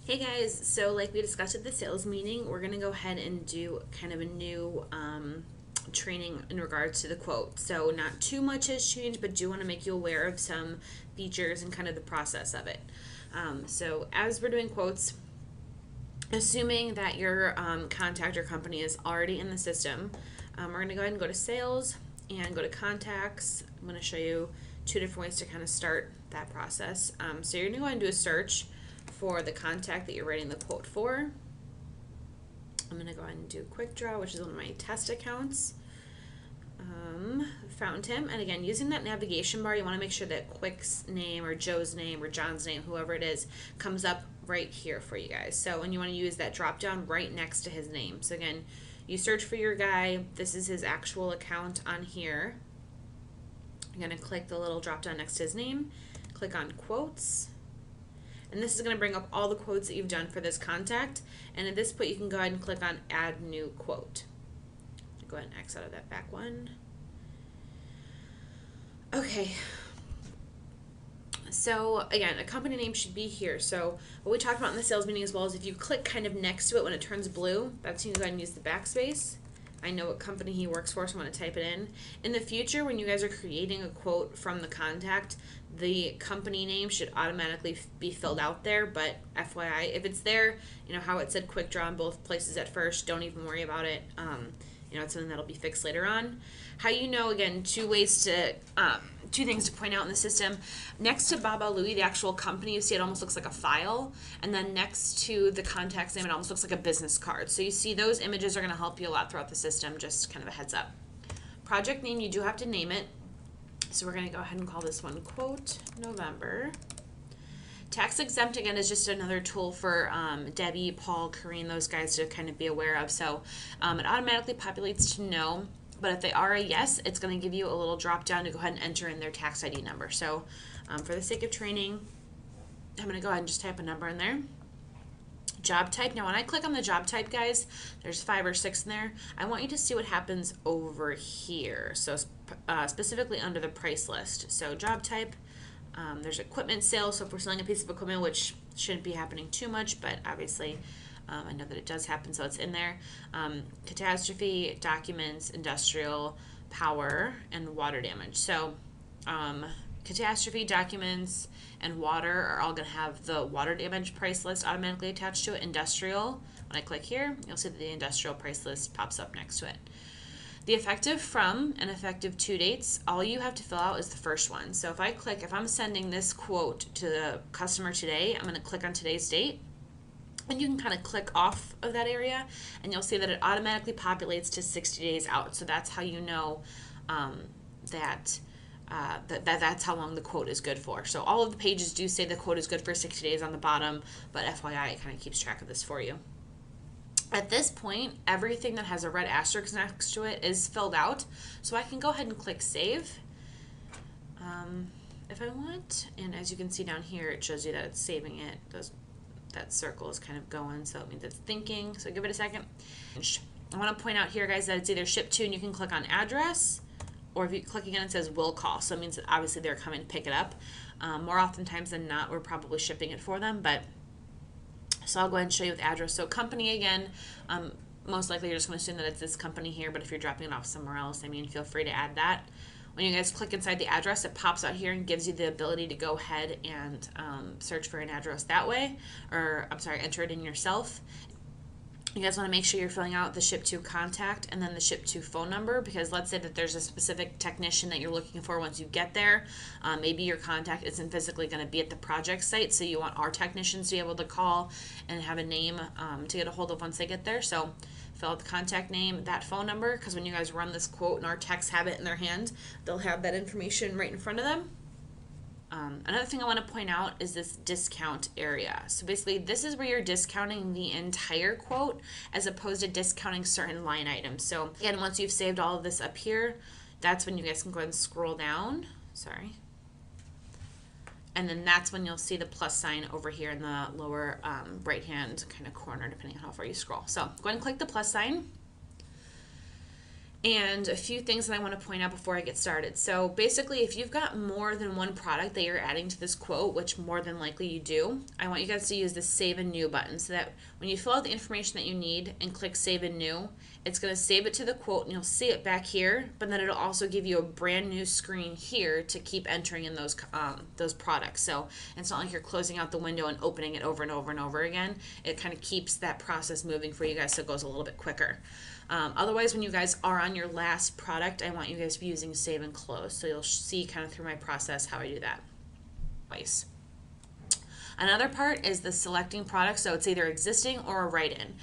Hey guys, so like we discussed at the sales meeting, we're going to go ahead and do kind of a new training in regards to the quote. So not too much has changed, but do want to make you aware of some features and kind of the process of it. So as we're doing quotes, assuming that your contact or company is already in the system, we're going to go ahead and go to sales and go to contacts. I'm going to show you two different ways to kind of start that process. So you're going to go ahead and do a search for the contact that you're writing the quote for. I'm going to go ahead and do Quick Draw, which is one of my test accounts. Found him, and again, using that navigation bar, you want to make sure that Quick's name or Joe's name or John's name, whoever it is, comes up right here for you guys. So, and you want to use that drop down right next to his name. So again, you search for your guy. This is his actual account on here. You're going to click the little drop down next to his name, click on quotes. And this is going to bring up all the quotes that you've done for this contact. And at this point, you can go ahead and click on Add New Quote. Go ahead and X out of that back one. Okay. So again, a company name should be here. So what we talked about in the sales meeting as well is if you click kind of next to it when it turns blue, that's when you go ahead and use the backspace. I know what company he works for, so I'm going to type it in. In the future, when you guys are creating a quote from the contact, the company name should automatically be filled out there, but FYI, if it's there, you know how it said Quick Draw in both places at first, don't even worry about it. It's something that'll be fixed later on. How you know, again, two things to point out in the system. Next to Baba Louie, the actual company, you see it almost looks like a file. And then next to the contact's name, it almost looks like a business card. So you see those images are going to help you a lot throughout the system, just kind of a heads up. Project name, you do have to name it. So we're going to go ahead and call this one Quote November. Tax exempt, again, is just another tool for Debbie, Paul, Corrine, those guys to kind of be aware of. So it automatically populates to no, but if they are a yes, it's going to give you a little drop down to go ahead and enter in their tax ID number. So for the sake of training, I'm going to go ahead and just type a number in there. Job type. Now when I click on the job type, guys, there's 5 or 6 in there. I want you to see what happens over here. So specifically under the price list. So job type. There's equipment sales, so if we're selling a piece of equipment, which shouldn't be happening too much, but obviously I know that it does happen, so it's in there. Catastrophe, documents, industrial, power, and water damage. So catastrophe, documents, and water are all going to have the water damage price list automatically attached to it. Industrial, when I click here, you'll see that the industrial price list pops up next to it. The effective from and effective to dates, all you have to fill out is the first one. So if I'm sending this quote to the customer today, I'm going to click on today's date. And you can kind of click off of that area, and you'll see that it automatically populates to 60 days out. So that's how you know that's how long the quote is good for. So all of the pages do say the quote is good for 60 days on the bottom, but FYI, it kind of keeps track of this for you. At this point, everything that has a red asterisk next to it is filled out, so I can go ahead and click Save if I want, and as you can see down here, it shows you that it's saving it. That circle is kind of going, so it means it's thinking, so give it a second. I want to point out here, guys, that it's either ship to, and you can click on address, or if you click again, it says will call, so it means that obviously they're coming to pick it up. More oftentimes than not, we're probably shipping it for them, but so I'll go ahead and show you with address. So company, again, most likely you're just going to assume that it's this company here, but if you're dropping it off somewhere else, I mean, feel free to add that. When you guys click inside the address, it pops out here and gives you the ability to go ahead and search for an address that way, or I'm sorry, enter it in yourself. You guys want to make sure you're filling out the ship to contact and then the ship to phone number, because let's say that there's a specific technician that you're looking for once you get there. Maybe your contact isn't physically going to be at the project site, so you want our technicians to be able to call and have a name to get a hold of once they get there. So fill out the contact name, that phone number, because when you guys run this quote and our techs have it in their hand, they'll have that information right in front of them. Another thing I want to point out is this discount area. So basically, this is where you're discounting the entire quote as opposed to discounting certain line items. So again, once you've saved all of this up here, that's when you guys can go ahead and scroll down. Sorry. And then that's when you'll see the plus sign over here in the lower right-hand kind of corner, depending on how far you scroll. So go ahead and click the plus sign. And a few things that I want to point out before I get started. So basically, if you've got more than one product that you're adding to this quote, which more than likely you do, I want you guys to use the Save and New button so that when you fill out the information that you need and click Save and New, it's going to save it to the quote and you'll see it back here, but then it'll also give you a brand new screen here to keep entering in those products. So it's not like you're closing out the window and opening it over and over and over again. It kind of keeps that process moving for you guys so it goes a little bit quicker. Otherwise, when you guys are on your last product, I want you guys to be using Save and Close. So you'll see kind of through my process how I do that twice. Another part is the selecting product. So it's either existing or a write-in.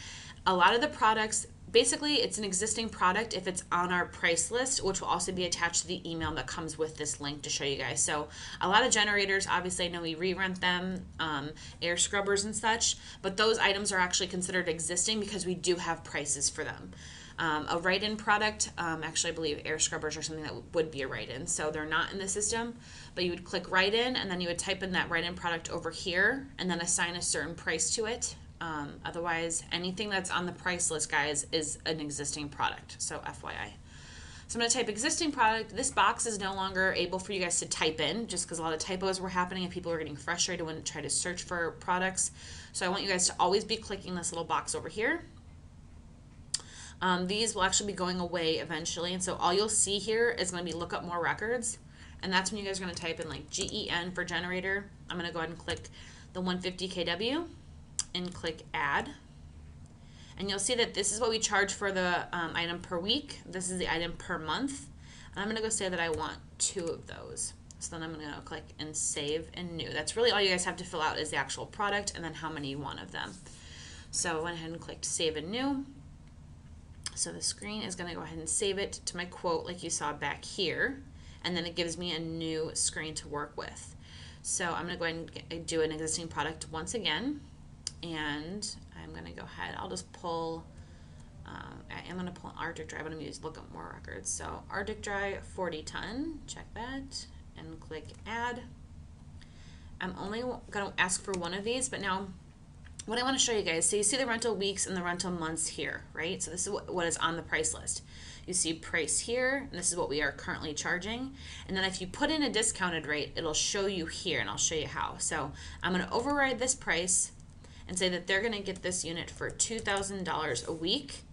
A lot of the products, basically it's an existing product if it's on our price list, which will also be attached to the email that comes with this link to show you guys. So a lot of generators, obviously I know we re-rent them, air scrubbers and such, but those items are actually considered existing because we do have prices for them. A write-in product, actually I believe air scrubbers are something that would be a write-in, so they're not in the system, but you would click write-in and then you would type in that write-in product over here and then assign a certain price to it. Otherwise, anything that's on the price list, guys, is an existing product, so FYI. So I'm going to type existing product. This box is no longer able for you guys to type in just because a lot of typos were happening and people were getting frustrated when they try to search for products. So I want you guys to always be clicking this little box over here. These will actually be going away eventually, and so all you'll see here is going to be look up more records, and that's when you guys are going to type in like GEN for generator. I'm going to go ahead and click the 150 kW and click add, and you'll see that this is what we charge for the item per week. This is the item per month, and I'm going to go say that I want 2 of those. So then I'm going to click and Save and New. That's really all you guys have to fill out is the actual product and then how many you want of them. So I went ahead and clicked Save and New. So the screen is going to go ahead and save it to my quote like you saw back here, and then it gives me a new screen to work with. So I'm going to go ahead and do an existing product once again, and I'm going to go ahead, I'll just pull, I am going to pull an Arctic Dry, but I'm going to look up more records. So Arctic Dry 40 ton, check that, and click add. I'm only going to ask for one of these, but now what I want to show you guys, so you see the rental weeks and the rental months here, right? So this is what is on the price list. You see price here, and this is what we are currently charging. And then if you put in a discounted rate, it'll show you here, and I'll show you how. So I'm going to override this price and say that they're going to get this unit for $2,000 a week,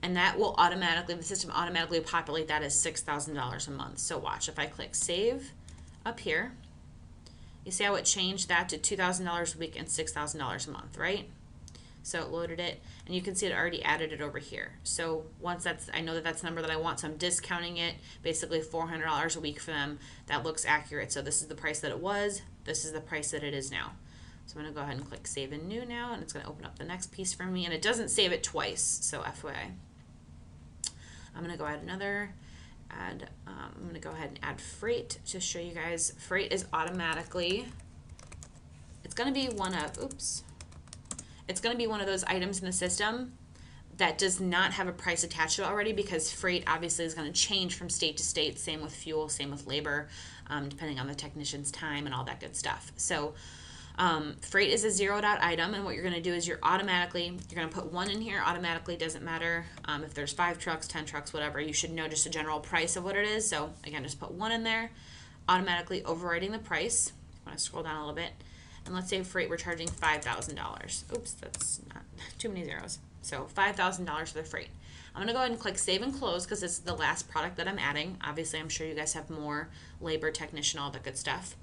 and that will automatically, the system automatically populate that as $6,000 a month. So watch, if I click Save up here, you see how it changed that to $2,000 a week and $6,000 a month, right? So it loaded it, and you can see it already added it over here. So once that's, I know that that's the number that I want, so I'm discounting it, basically $400 a week for them. That looks accurate. So this is the price that it was, this is the price that it is now. So I'm going to go ahead and click Save and New now, and it's going to open up the next piece for me, and it doesn't save it twice, so FYI. I'm going to go add another. I'm going to go ahead and add freight to show you guys. Freight is automatically, it's going to be one of, it's going to be one of those items in the system that does not have a price attached to it already, because freight obviously is going to change from state to state, same with fuel, same with labor, depending on the technician's time and all that good stuff. So freight is a zeroed out item, and what you're going to do is you're going to put 1 in here automatically, doesn't matter if there's 5 trucks, 10 trucks, whatever, you should know just a general price of what it is. So again, just put 1 in there, automatically overriding the price. I'm going to scroll down a little bit, and let's say freight we're charging $5,000. Oops, that's not too many zeros. So $5,000 for the freight. I'm going to go ahead and click Save and Close because this is the last product that I'm adding. Obviously, I'm sure you guys have more labor, technician, all that good stuff.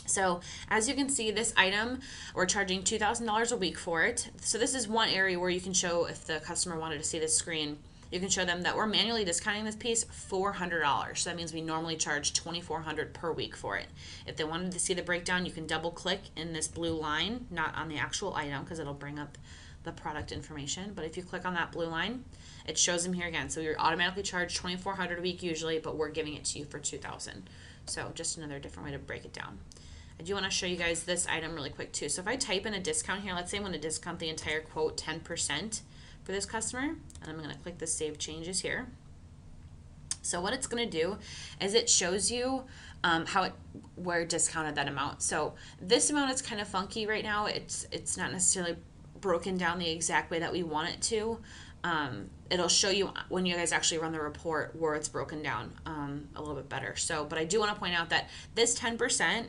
So as you can see, this item, we're charging $2,000 a week for it. So this is one area where you can show, if the customer wanted to see this screen, you can show them that we're manually discounting this piece $400. So that means we normally charge $2,400 per week for it. If they wanted to see the breakdown, you can double click in this blue line, not on the actual item because it'll bring up the product information. But if you click on that blue line, it shows them here again. So you're automatically charged $2,400 a week usually, but we're giving it to you for $2,000. So just another different way to break it down. I do want to show you guys this item really quick too. So if I type in a discount here, let's say I want to discount the entire quote 10% for this customer, and I'm going to click the Save Changes here. So what it's going to do is it shows you where it discounted that amount. So this amount is kind of funky right now. It's not necessarily broken down the exact way that we want it to. it'll show you when you guys actually run the report where it's broken down a little bit better. So, but I do want to point out that this 10%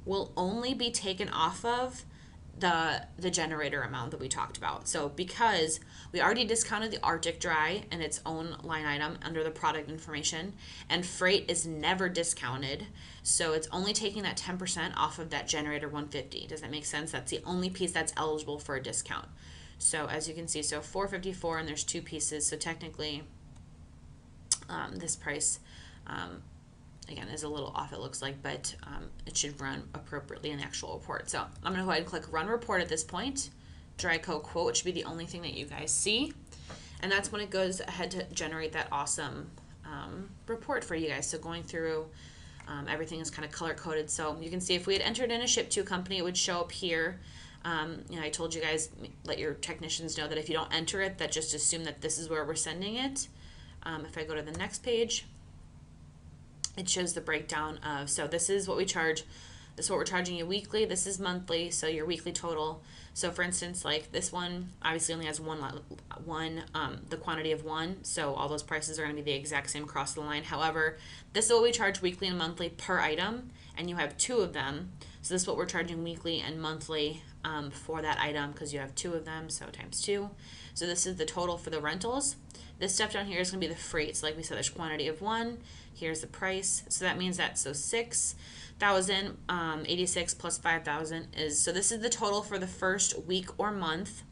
will only be taken off of the generator amount that we talked about. So because we already discounted the Arctic Dry in its own line item under the product information, and freight is never discounted, so it's only taking that 10% off of that generator 150. Does that make sense? That's the only piece that's eligible for a discount. So as you can see, so 454, and there's two pieces, so technically this price again is a little off, it looks like, but it should run appropriately in the actual report. So I'm going to go ahead and click run report at this point. DRYCO Quote, which should be the only thing that you guys see, and that's when it goes ahead to generate that awesome report for you guys. So going through everything is kind of color coded, so you can see if we had entered in a ship to company, it would show up here. You know, I told you guys, let your technicians know that if you don't enter it, that just assume that this is where we're sending it. If I go to the next page, it shows the breakdown of, so this is what we charge, this is what we're charging you weekly, this is monthly, so your weekly total. So for instance, like this one obviously only has the quantity of one, so all those prices are going to be the exact same across the line. However, this is what we charge weekly and monthly per item, and you have two of them, so this is what we're charging weekly and monthly for that item, because you have two of them, so times two. So this is the total for the rentals. This stuff down here is going to be the freight. So like we said, there's quantity of one. Here's the price. So that means that, so 6,086 plus 5,000 is, so this is the total for the first week or month.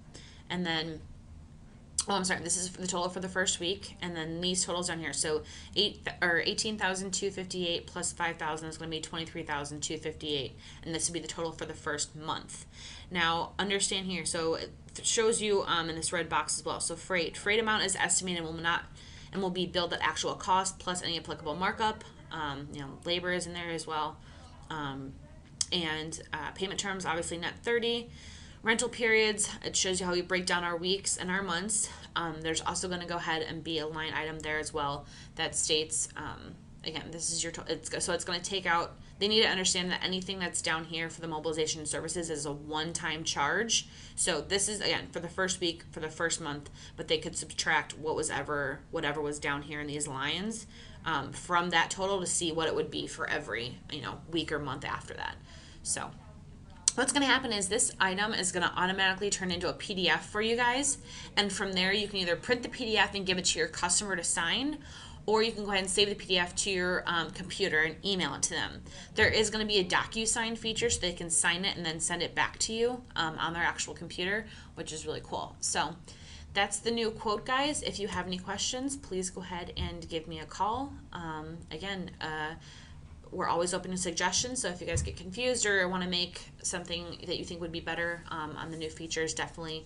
And then, oh, I'm sorry, this is the total for the first week. And then these totals down here. So 18,258 plus 5,000 is going to be 23,258. And this would be the total for the first month. Now, understand here, so it shows you in this red box as well. So freight amount is estimated and will be billed at actual cost plus any applicable markup. You know, labor is in there as well. And payment terms, obviously net 30. Rental periods, it shows you how we break down our weeks and our months. There's also going to go ahead and be a line item there as well that states, again, this is your, so it's going to take out, they need to understand that anything that's down here for the mobilization services is a one-time charge. So this is, again, for the first week, for the first month, but they could subtract whatever was down here in these lines from that total to see what it would be for every, you know, week or month after that. So what's going to happen is this item is going to automatically turn into a PDF for you guys, and from there you can either print the PDF and give it to your customer to sign, or you can go ahead and save the PDF to your computer and email it to them. There is going to be a DocuSign feature so they can sign it and then send it back to you on their actual computer, which is really cool. So that's the new quote, guys. If you have any questions, please go ahead and give me a call. Again, we're always open to suggestions, so if you guys get confused or want to make something that you think would be better on the new features, definitely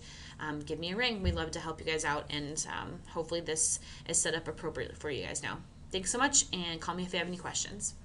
give me a ring. We'd love to help you guys out, and hopefully this is set up appropriately for you guys now. Thanks so much, and call me if you have any questions.